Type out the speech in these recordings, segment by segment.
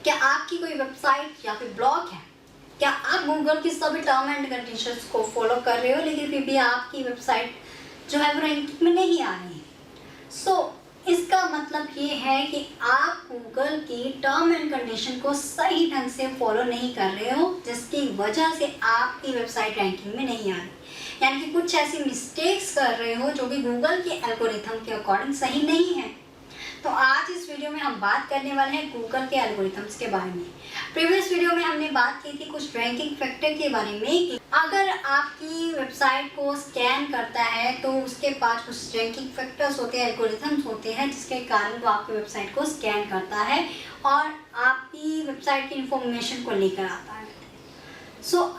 क्या आपकी कोई वेबसाइट या फिर ब्लॉग है? क्या आप गूगल की सभी टर्म एंड कंडीशंस को फॉलो कर रहे हो लेकिन फिर भी आपकी वेबसाइट जो है वो रैंकिंग में नहीं आ रही है? इसका मतलब ये है कि आप गूगल की टर्म एंड कंडीशन को सही ढंग से फॉलो नहीं कर रहे हो, जिसकी वजह से आपकी वेबसाइट रैंकिंग में नहीं आ रही। यानी कि कुछ ऐसी मिस्टेक्स कर रहे हो जो कि गूगल के एल्गोरिथम के अकॉर्डिंग सही नहीं है। तो आज इस वीडियो में हम बात करने वाले हैं गूगल के एल्गोरिथम्स के बारे में। प्रीवियस वीडियो में हमने बात की थी कुछ रैंकिंग फैक्टर के बारे में कि अगर आपकी वेबसाइट को स्कैन करता है तो उसके पास कुछ रैंकिंग फैक्टर्स होते हैं, एल्गोरिथम्स होते हैं, जिसके कारण वो आपकी वेबसाइट को स्कैन करता है और आपकी वेबसाइट की इंफॉर्मेशन को लेकर आता है।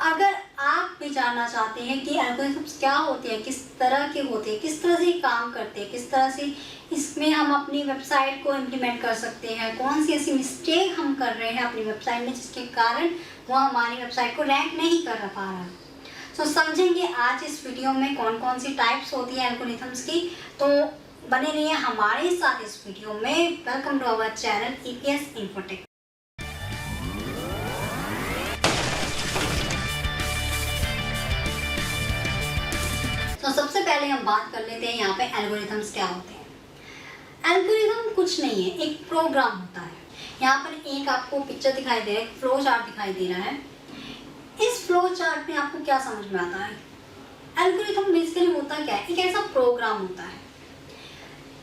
अगर आप भी जानना चाहते हैं कि एल्गोरिथम्स क्या होते हैं, किस तरह के होते हैं, किस तरह से काम करते हैं, किस तरह से इसमें हम अपनी वेबसाइट को इम्प्लीमेंट कर सकते हैं, कौन सी ऐसी मिस्टेक हम कर रहे हैं अपनी वेबसाइट में जिसके कारण वो हमारी वेबसाइट को रैंक नहीं कर पा रहा है। समझेंगे आज इस वीडियो में कौन कौन सी टाइप्स होती है एल्गोरिथम्स की। तो बने रहिए हमारे साथ इस वीडियो में। Welcome to our channel EPS infotech. सबसे पहले हम बात कर लेते हैं यहाँ पे एल्गोरिथम्स क्या होते हैं। एल्गोरिथम कुछ नहीं है, एक प्रोग्राम होता है। यहाँ पर एक आपको पिक्चर दिखाई दे रहा है, फ्लो चार्ट दिखाई दे रहा है। इस फ्लो चार्ट में आपको क्या समझ में आता है? एल्गोरिथम बेसिकली होता क्या है? एक ऐसा प्रोग्राम होता है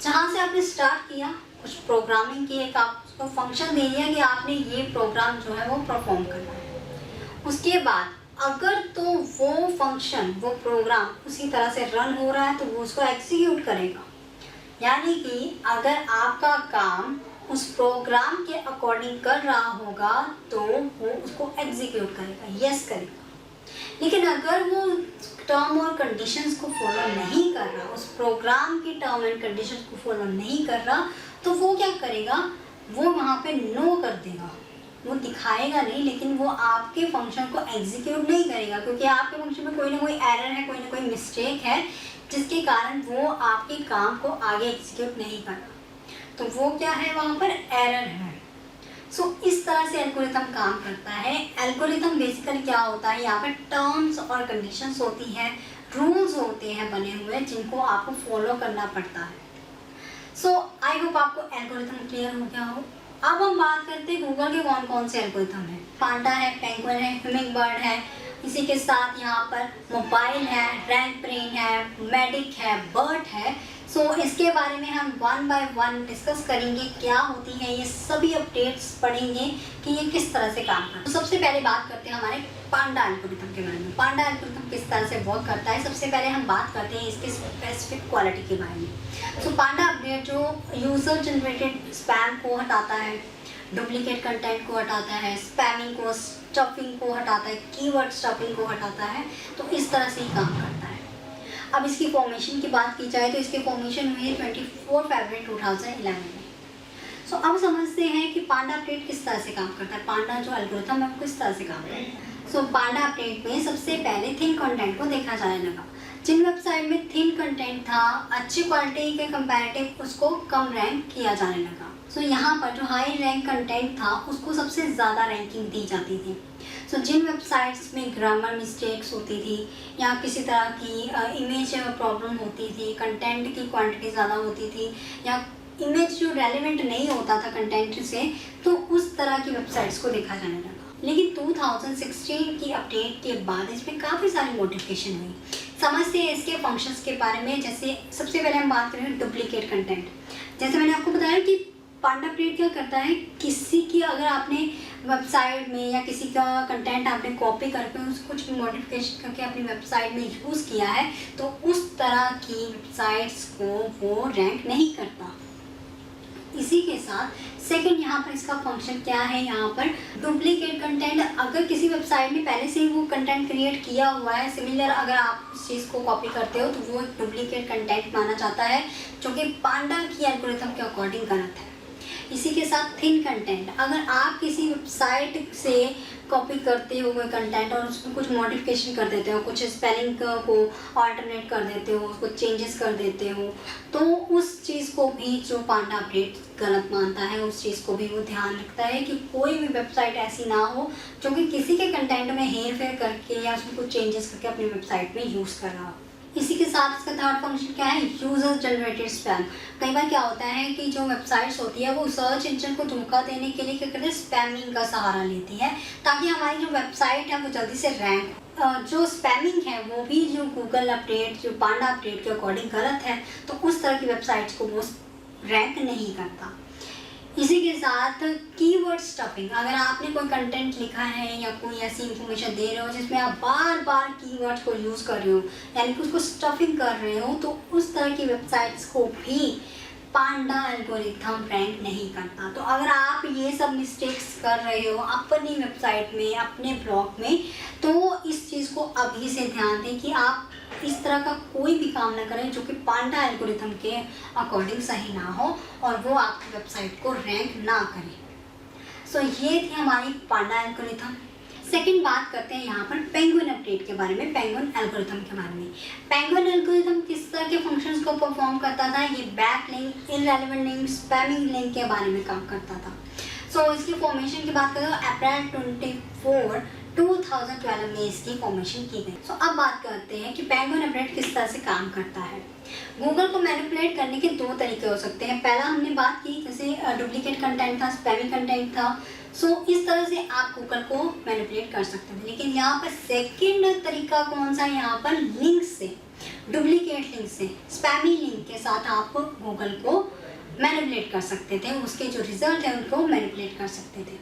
जहाँ से आपने स्टार्ट किया, कुछ प्रोग्रामिंग की, एक आप उसको फंक्शन दे दिया कि आपने ये प्रोग्राम जो है वो परफॉर्म करना है। उसके बाद अगर तो वो फंक्शन, वो प्रोग्राम उसी तरह से रन हो रहा है तो वो उसको एग्जीक्यूट करेगा। यानी कि अगर आपका काम उस प्रोग्राम के अकॉर्डिंग कर रहा होगा तो वो उसको एग्जीक्यूट करेगा, यस करेगा। लेकिन अगर वो टर्म और कंडीशंस को फॉलो नहीं कर रहा, उस प्रोग्राम की टर्म एंड कंडीशंस को फॉलो नहीं कर रहा, तो वो क्या करेगा? वो वहाँ पे नो कर देगा। वो दिखाएगा नहीं, लेकिन वो आपके फंक्शन को एग्जीक्यूट नहीं करेगा, क्योंकि आपके फंक्शन में कोई ना कोई एरर है, कोई ना कोई मिस्टेक है, जिसके कारण वो आपके काम को आगे एग्जीक्यूट नहीं कर रहा। तो वो क्या है? वहाँ पर एरर है। इस तरह से एल्गोरिथम काम करता है। एल्गोरिथम बेसिकली क्या होता है? यहाँ पर टर्म्स और कंडीशंस होती हैं, रूल्स होते हैं बने हुए, जिनको आपको फॉलो करना पड़ता है। आई होप आपको एल्गोरिथम क्लियर हो गया हो। अब हम बात करते हैं गूगल के कौन कौन से एल्गोरिथम हैं। पांडा है, पेंगुइन है, हुमिंगबर्ड है, इसी के साथ यहाँ पर मोबाइल है, रैंक ब्रेन है, मेडिक है, बर्ट है। इसके बारे में हम वन बाय वन डिस्कस करेंगे, क्या होती है ये सभी अपडेट्स पढ़ेंगे कि ये किस तरह से काम करता है। सबसे पहले बात करते हैं हमारे पांडा एल्गोरिथम के बारे में। पांडा एल्गोरिथम किस तरह से वर्क करता है, सबसे पहले हम बात करते हैं इसके स्पेसिफिक क्वालिटी के बारे में। पांडा अपडेट जो यूजर जनरेटेड स्पैम को हटाता है, डुप्लीकेट कंटेंट को हटाता है, स्पैमिंग को, स्टफिंग को हटाता है, कीवर्ड स्टफिंग को हटाता है। तो इस तरह से ही काम करता है। अब इसकी फॉर्मेशन की बात की जाए तो इसकी फॉर्मेशन हुई है 24 फरवरी 2011 में। अब समझते हैं कि पांडा अपडेट किस तरह से काम करता है, पांडा जो एल्गोरिथम है वो किस तरह से काम करता है। पांडा अपडेट में सबसे पहले थिन कंटेंट को देखा जाने लगा। जिन वेबसाइट में थिन कंटेंट था, अच्छी क्वालिटी के कंपैरेटिव उसको कम रैंक किया जाने लगा। यहाँ पर जो हाई रैंक कंटेंट था उसको सबसे ज़्यादा रैंकिंग दी जाती थी। जिन वेबसाइट्स में ग्रामर मिस्टेक्स होती थी या किसी तरह की इमेज प्रॉब्लम होती थी, कंटेंट की क्वांटिटी ज़्यादा होती थी या इमेज जो रेलेवेंट नहीं होता था कंटेंट से, तो उस तरह की वेबसाइट्स को देखा जाने लगा। लेकिन 2016 की अपडेट के बाद इसमें काफ़ी सारी मॉडिफिकेशन हुई। समझते हैं इसके फंक्शंस के बारे में। जैसे सबसे पहले हम बात करें डुप्लीकेट कंटेंट। जैसे मैंने आपको बताया कि पांडा अपडेट क्या करता है, किसी की अगर आपने वेबसाइट में या किसी का कंटेंट आपने कॉपी करके उसको कुछ मॉडिफिकेशन करके अपनी वेबसाइट में यूज़ किया है तो उस तरह की वेबसाइट्स को वो रैंक नहीं करता। इसी के साथ सेकंड यहाँ पर इसका फंक्शन क्या है, यहाँ पर डुप्लीकेट कंटेंट, अगर किसी वेबसाइट में पहले से ही वो कंटेंट क्रिएट किया हुआ है सिमिलर, अगर आप उस चीज़ को कॉपी करते हो तो वो डुप्लीकेट कंटेंट माना जाता है, जो कि पांडा की एल्गोरिथम के अकॉर्डिंग गलत है। इसी के साथ थिन कंटेंट, अगर आप किसी वेबसाइट से कॉपी करते हो कोई कंटेंट और उसमें कुछ मॉडिफिकेशन कर देते हो, कुछ स्पेलिंग को ऑल्टरनेट कर देते हो, उसको चेंजेस कर देते हो, तो उस चीज़ को भी जो पांडा अपडेट गलत मानता है, उस चीज़ को भी वो ध्यान रखता है कि कोई भी वेबसाइट ऐसी ना हो जो कि किसी के कंटेंट में हेर फेर करके या उसमें कुछ चेंजेस करके अपनी वेबसाइट में यूज़ कर रहा हो। इसी के साथ इसका थर्ड फंक्शन क्या है, यूजर जनरेटेड स्पैम। कई बार क्या होता है कि जो वेबसाइट्स होती है वो सर्च इंजन को धोखा देने के लिए क्या करते हैं, स्पैमिंग का सहारा लेती है ताकि हमारी जो वेबसाइट है वो जल्दी से रैंक। जो स्पैमिंग है वो भी जो गूगल अपडेट, जो पांडा अपडेट के अकॉर्डिंग गलत है, तो उस तरह की वेबसाइट्स को वो रैंक नहीं करता। इसी के साथ कीवर्ड स्टफिंग, अगर आपने कोई कंटेंट लिखा है या कोई ऐसी इंफॉर्मेशन दे रहे हो जिसमें आप बार बार कीवर्ड्स को यूज़ कर रहे हो, यानी कि उसको स्टफिंग कर रहे हो, तो उस तरह की वेबसाइट्स को भी पांडा एल्गोरिथम रैंक नहीं करता। तो अगर आप ये सब मिस्टेक्स कर रहे हो अपनी वेबसाइट में, अपने ब्लॉग में, तो इस चीज़ को अभी से ध्यान दें कि आप इस तरह का कोई भी काम ना करें जो कि पांडा एल्गोरिथम के अकॉर्डिंग सही ना हो और वो आपकी वेबसाइट को रैंक ना करे। सो ये थी हमारी पांडा एल्गोरिथम। सेकंड बात करते हैं यहाँ पर पेंगुइन अपडेट के बारे में, पेंगुइन एल्गोरिथम के बारे में। पेंगुइन एल्गोरिथम किस तरह के फंक्शंस को परफॉर्म करता था, ये back link, irrelevant link, spamming link के बारे में काम करता था। सो इसकी फॉर्मेशन की बात करें तो अप्रैल 24, 2012 में इसकी फॉर्मेशन की गई। सो अब बात करते हैं कि पेंगुइन अपडेट किस तरह से काम करता है। गूगल को मैनिपुलेट करने के दो तरीके हो सकते हैं। पहला हमने बात की जैसे डुप्लीकेट कंटेंट था, स्पैमिंग कंटेंट था, सो इस तरह से आप गूगल को मैनिपुलेट कर सकते थे। लेकिन यहाँ पर सेकंड तरीका कौन सा है, यहाँ पर लिंक से, डुप्लीकेट लिंक से, स्पैमी लिंक के साथ आप गूगल को मैनिपुलेट कर सकते थे, उसके जो रिजल्ट है उनको मैनिपुलेट कर सकते थे।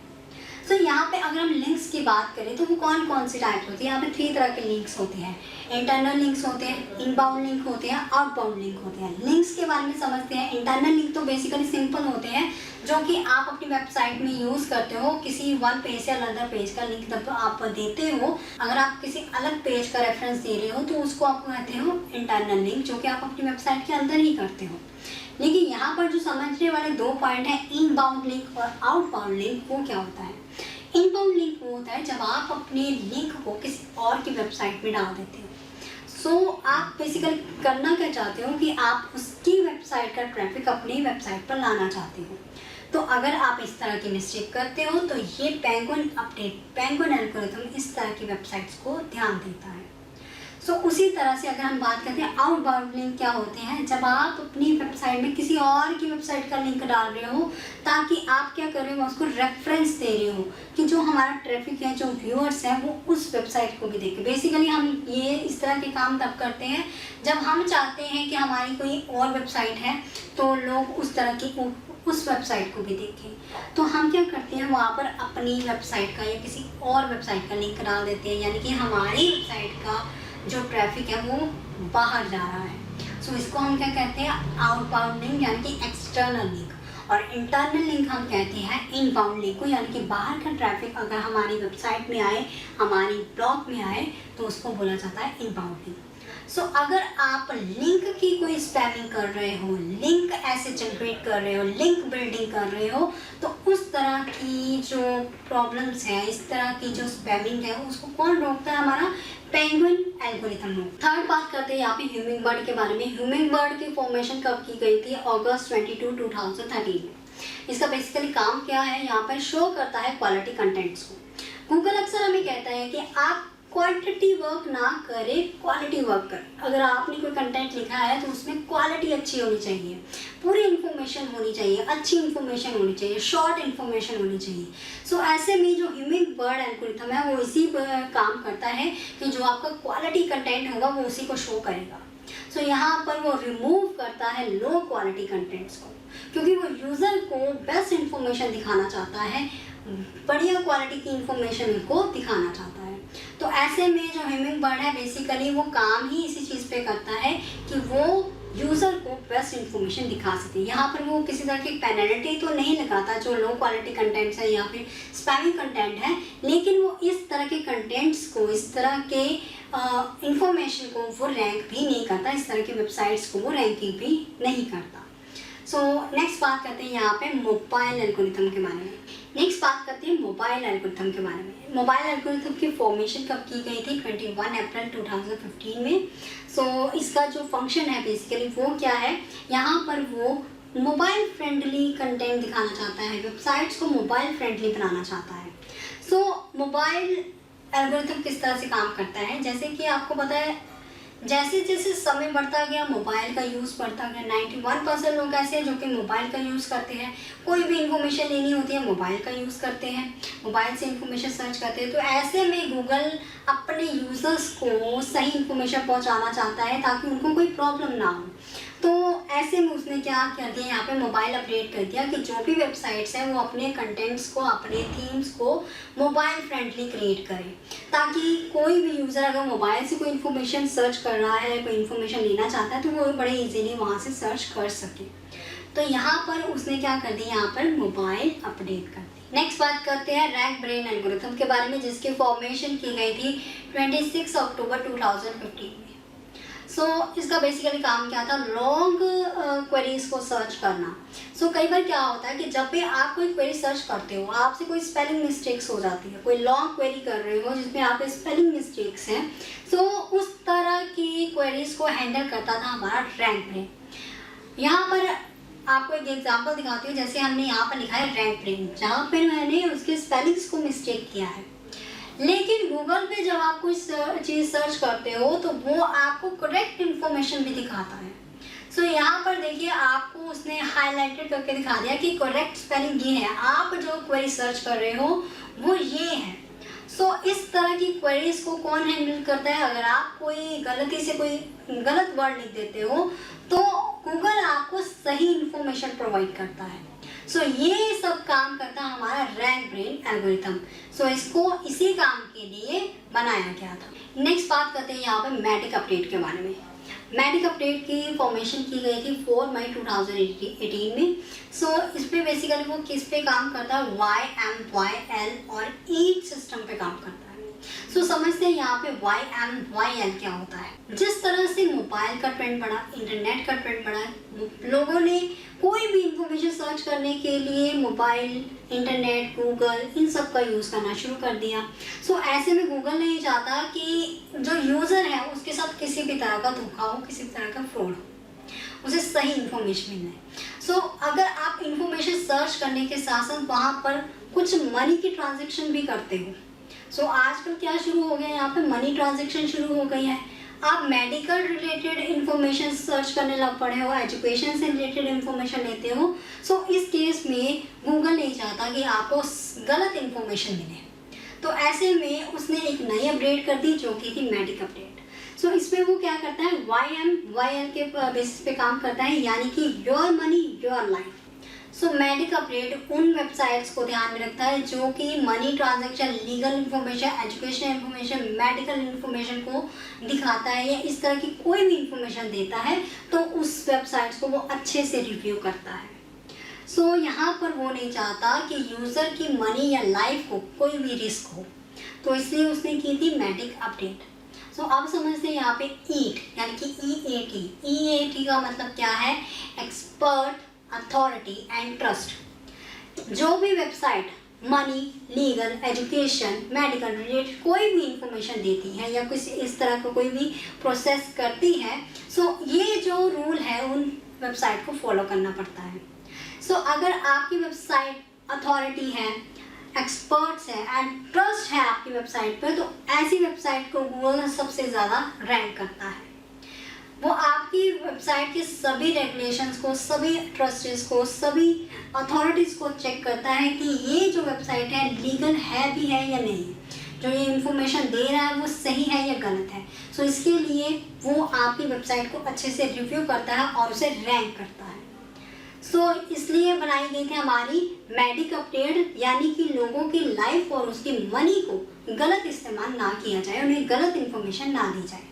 तो यहाँ पे अगर हम लिंक्स की बात करें तो वो कौन कौन सी टाइप्स होती है, यहाँ पे 3 तरह के लिंक्स होते हैं। इंटरनल लिंक्स होते हैं, इनबाउंड लिंक होते हैं, आउटबाउंड लिंक होते हैं। लिंक्स के बारे में समझते हैं। इंटरनल लिंक तो बेसिकली सिंपल होते हैं जो कि आप अपनी वेबसाइट में यूज़ करते हो, किसी वन पेज से अनदर पेज का लिंक जब आप देते हो, अगर आप किसी अलग पेज का रेफरेंस दे रहे हो तो उसको आप कहते हो इंटरनल लिंक, जो कि आप अपनी वेबसाइट के अंदर ही करते हो। लेकिन यहाँ पर जो समझने वाले 2 पॉइंट हैं, इनबाउंड लिंक और आउटबाउंड लिंक, वो क्या होता है। इनबाउंड लिंक वो होता है जब आप अपने लिंक को किसी और की वेबसाइट में डाल देते हो। सो आप बेसिकली करना क्या चाहते हो कि आप उसकी वेबसाइट का ट्रैफिक अपनी वेबसाइट पर लाना चाहते हो। तो अगर आप इस तरह की मिस्टेक करते हो तो ये पेंगुइन अपडेट, पेंगुइन एल्गोरिथम इस तरह की वेबसाइट्स को ध्यान देता है। सो उसी तरह से अगर हम बात करते हैं आउटबाउंड लिंक क्या होते हैं, जब आप अपनी वेबसाइट में किसी और की वेबसाइट का लिंक डाल रहे हो ताकि आप क्या कर रहे हो, उसको रेफरेंस दे रहे हो कि जो हमारा ट्रैफिक है, जो व्यूअर्स हैं, वो उस वेबसाइट को भी देखें। बेसिकली हम ये इस तरह के काम तब करते हैं जब हम चाहते हैं कि हमारी कोई और वेबसाइट है तो लोग उस तरह की उस वेबसाइट को भी देखें। तो हम क्या करते हैं, वहाँ पर अपनी वेबसाइट का या किसी और वेबसाइट का लिंक डाल देते हैं, यानी कि हमारी वेबसाइट का जो ट्रैफिक है वो बाहर जा रहा है। सो इसको हम क्या कहते हैं, आउटबाउंड लिंक यानी कि एक्सटर्नल लिंक। और इंटरनल लिंक हम कहते हैं इनबाउंड लिंक को, यानी कि बाहर का ट्रैफिक अगर हमारी वेबसाइट में आए, हमारी ब्लॉग में आए, तो उसको बोला जाता है इनबाउंड लिंक। सो अगर आप लिंक की कोई स्पैमिंग कर रहे हो, लिंक ऐसे जनरेट कर रहे हो, लिंक बिल्डिंग कर रहे हो, तो उस तरह की जो प्रॉब्लम्स है, इस तरह की जो स्पैमिंग है, उसको कौन रोकता है, हमारा पेंगुइन एल्गोरिथम रोकता है। थर्ड बात करते हैं यहाँ पे ह्यूमिंग बर्ड के बारे में। ह्यूमिंग बर्ड की फॉर्मेशन कब की गई थी, अगस्त 22, 2013 में। इसका बेसिकली काम क्या है, यहाँ पर शो करता है क्वालिटी कंटेंट्स को। गूगल अक्सर हमें कहता है कि आप क्वांटिटी वर्क ना करें, क्वालिटी वर्क करें। अगर आपने कोई कंटेंट लिखा है तो उसमें क्वालिटी अच्छी होनी चाहिए, पूरी इन्फॉर्मेशन होनी चाहिए, अच्छी इन्फॉर्मेशन होनी चाहिए, शॉर्ट इन्फॉर्मेशन होनी चाहिए। सो ऐसे में जो ह्यूमिंग बर्ड एल्गोरिथम है वो इसी पर काम करता है कि जो आपका क्वालिटी कंटेंट होगा वो उसी को शो करेगा। सो यहाँ पर वो रिमूव करता है लो क्वालिटी कंटेंट्स को, क्योंकि वो यूज़र को बेस्ट इन्फॉर्मेशन दिखाना चाहता है, बढ़िया क्वालिटी की इन्फॉर्मेशन को दिखाना चाहता है। तो ऐसे में जो ह्यूमिंग बर्ड है बेसिकली वो काम ही इसी चीज़ पे करता है कि वो यूज़र को बेस्ट इन्फॉर्मेशन दिखा सके। यहाँ पर वो किसी तरह की पेनल्टी तो नहीं लगाता जो लो क्वालिटी कंटेंट्स है या फिर स्पैमिंग कंटेंट है, लेकिन वो इस तरह के कंटेंट्स को, इस तरह के इंफॉर्मेशन को वो रैंक भी नहीं करता, इस तरह की वेबसाइट्स को वो रैंकिंग भी नहीं करता। सो नेक्स्ट बात करते हैं यहाँ पे मोबाइल एल्गोरिथम के बारे में। नेक्स्ट बात करते हैं मोबाइल एल्गोरिथम के बारे में। मोबाइल एल्गोरिथम की फॉर्मेशन कब की गई थी? 21 अप्रैल 2015 में। सो इसका जो फंक्शन है बेसिकली वो क्या है, यहाँ पर वो मोबाइल फ्रेंडली कंटेंट दिखाना चाहता है, वेबसाइट्स को मोबाइल फ्रेंडली बनाना चाहता है। सो मोबाइल एल्गोरिथम किस तरह से काम करता है, जैसे कि आपको पता है जैसे जैसे समय बढ़ता गया मोबाइल का यूज़ बढ़ता गया। 91% लोग ऐसे हैं जो कि मोबाइल का यूज़ करते हैं, कोई भी इंफॉर्मेशन लेनी होती है मोबाइल का यूज़ करते हैं, मोबाइल से इंफॉर्मेशन सर्च करते हैं। तो ऐसे में गूगल अपने यूज़र्स को सही इंफॉर्मेशन पहुंचाना चाहता है ताकि उनको कोई प्रॉब्लम ना हो। तो ऐसे में उसने क्या कर दिया, यहाँ पे मोबाइल अपडेट कर दिया कि जो भी वेबसाइट्स हैं वो अपने कंटेंट्स को, अपने थीम्स को मोबाइल फ्रेंडली क्रिएट करें, ताकि कोई भी यूज़र अगर मोबाइल से कोई इन्फॉर्मेशन सर्च कर रहा है, कोई इन्फॉर्मेशन लेना चाहता है तो वो बड़े इजीली वहाँ से सर्च कर सके। तो यहाँ पर उसने क्या कर दिया, यहाँ पर मोबाइल अपडेट कर दी। नेक्स्ट बात करते हैं रैंक ब्रेन एल्गोरिथम के बारे में, जिसकी फॉर्मेशन की गई थी 26 अक्टूबर 2015 में। सो इसका बेसिकली काम क्या था, लॉन्ग क्वेरीज को सर्च करना। सो कई बार क्या होता है कि जब भी आप कोई क्वेरी सर्च करते हो, आपसे कोई स्पेलिंग मिस्टेक्स हो जाती है, कोई लॉन्ग क्वेरी कर रहे हो जिसमें आप स्पेलिंग मिस्टेक्स हैं, सो उस तरह की क्वेरीज को हैंडल करता था हमारा रैंक ब्रेन। यहाँ पर आपको एक एग्जांपल दिखाती हूँ, जैसे हमने यहाँ पर लिखा है रैंक ब्रेन, जहाँ पर मैंने उसके स्पेलिंग्स को मिस्टेक किया है, लेकिन गूगल पे जब आप कोई चीज़ सर्च करते हो तो वो आपको करेक्ट इन्फॉर्मेशन भी दिखाता है। सो यहाँ पर देखिए आपको उसने हाईलाइटेड करके दिखा दिया कि करेक्ट स्पेलिंग ये है, आप जो क्वेरी सर्च कर रहे हो वो ये है। सो इस तरह की क्वेरीज को कौन हैंडल करता है, अगर आप कोई गलती से कोई गलत वर्ड लिख देते हो तो गूगल आपको सही इन्फॉर्मेशन प्रोवाइड करता है। सो ये सब काम करता है हमारा रैंक ब्रेन एल्गोरिथम। सो इसको इसी काम के लिए बनाया गया था। नेक्स्ट बात करते हैं यहाँ पे मैटिक अपडेट के बारे में। मैटिक अपडेट की फॉर्मेशन की गई थी 4 मई 2018 में। सो इस पे बेसिकली वो किस पे काम करता है, YMYL और ईट सिस्टम पे काम करता है। सो समझते हैं यहाँ पे YMYL क्या होता है। जिस तरह से मोबाइल का ट्रेंड बढ़ा, इंटरनेट का ट्रेंड बढ़ा, लोगों ने कोई भी इंफॉर्मेशन सर्च करने के लिए मोबाइल, इंटरनेट, गूगल इन सब का यूज़ करना शुरू कर दिया। सो ऐसे में गूगल नहीं चाहता कि जो यूज़र है उसके साथ किसी भी तरह का धोखा हो, किसी भी तरह का फ्रॉड हो, उसे सही इन्फॉर्मेशन मिलना है। सो अगर आप इंफॉर्मेशन सर्च करने के साथ साथ वहाँ पर कुछ मनी की ट्रांजेक्शन भी करते हो, सो आजकल क्या शुरू हो गया, यहाँ पे मनी ट्रांजेक्शन शुरू हो गई है। आप मेडिकल रिलेटेड इंफॉर्मेशन सर्च करने लग पड़े हो, एजुकेशन से रिलेटेड इंफॉर्मेशन लेते हो। सो इस केस में गूगल नहीं चाहता कि आपको गलत इंफॉर्मेशन मिले, तो ऐसे में उसने एक नई अपडेट कर दी जो कि थी मैटिक अपडेट। सो इसमें वो क्या करता है, YMYL के बेसिस पे काम करता है, यानी कि your money your life. So मैटिक अपडेट उन वेबसाइट्स को ध्यान में रखता है जो कि money transaction, legal information, education information, medical information को दिखाता है, या इस तरह की कोई भी इंफॉर्मेशन देता है तो उस वेबसाइट्स को वो अच्छे से रिव्यू करता है। सो यहाँ पर वो नहीं चाहता कि यूज़र की मनी या लाइफ को कोई भी रिस्क हो, तो इसलिए उसने की थी मैटिक अपडेट। सो अब समझते हैं यहाँ पे ईट यानी कि EAT का मतलब क्या है, एक्सपर्ट, अथॉरिटी एंड ट्रस्ट। जो भी website money, legal, education, medical related कोई भी इंफॉर्मेशन देती है या कुछ इस तरह का कोई भी प्रोसेस करती है, सो ये जो रूल है उन वेबसाइट को फॉलो करना पड़ता है। सो अगर आपकी वेबसाइट अथॉरिटी है, एक्सपर्ट्स है एंड ट्रस्ट है आपकी वेबसाइट पर, तो ऐसी वेबसाइट को गूगल सबसे ज़्यादा रैंक करता है। वो आपकी वेबसाइट के सभी रेगुलेशंस को, सभी ट्रस्टेस को, सभी अथॉरिटीज़ को चेक करता है कि ये जो वेबसाइट है लीगल है भी है या नहीं, जो ये इंफॉर्मेशन दे रहा है वो सही है या गलत है। सो इसके लिए वो आपकी वेबसाइट को अच्छे से रिव्यू करता है और उसे रैंक करता है। सो इसलिए बनाई गई थी हमारी मैटिक अपडेट, यानी कि लोगों की लाइफ और उसकी मनी को गलत इस्तेमाल ना किया जाए, उन्हें गलत इन्फॉर्मेशन ना दी जाए।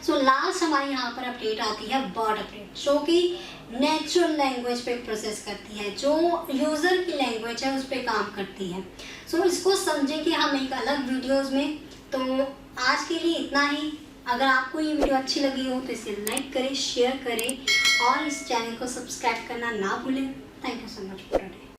सो लास्ट हमारी यहाँ पर अपडेट आती है वर्ड अपडेट, जो कि नेचुरल लैंग्वेज पे प्रोसेस करती है, जो यूज़र की लैंग्वेज है उस पर काम करती है। सो इसको समझें कि हम एक अलग वीडियोस में। तो आज के लिए इतना ही। अगर आपको ये वीडियो अच्छी लगी हो तो इसे लाइक करें, शेयर करें और इस चैनल को सब्सक्राइब करना ना भूलें। Thank you so much for today.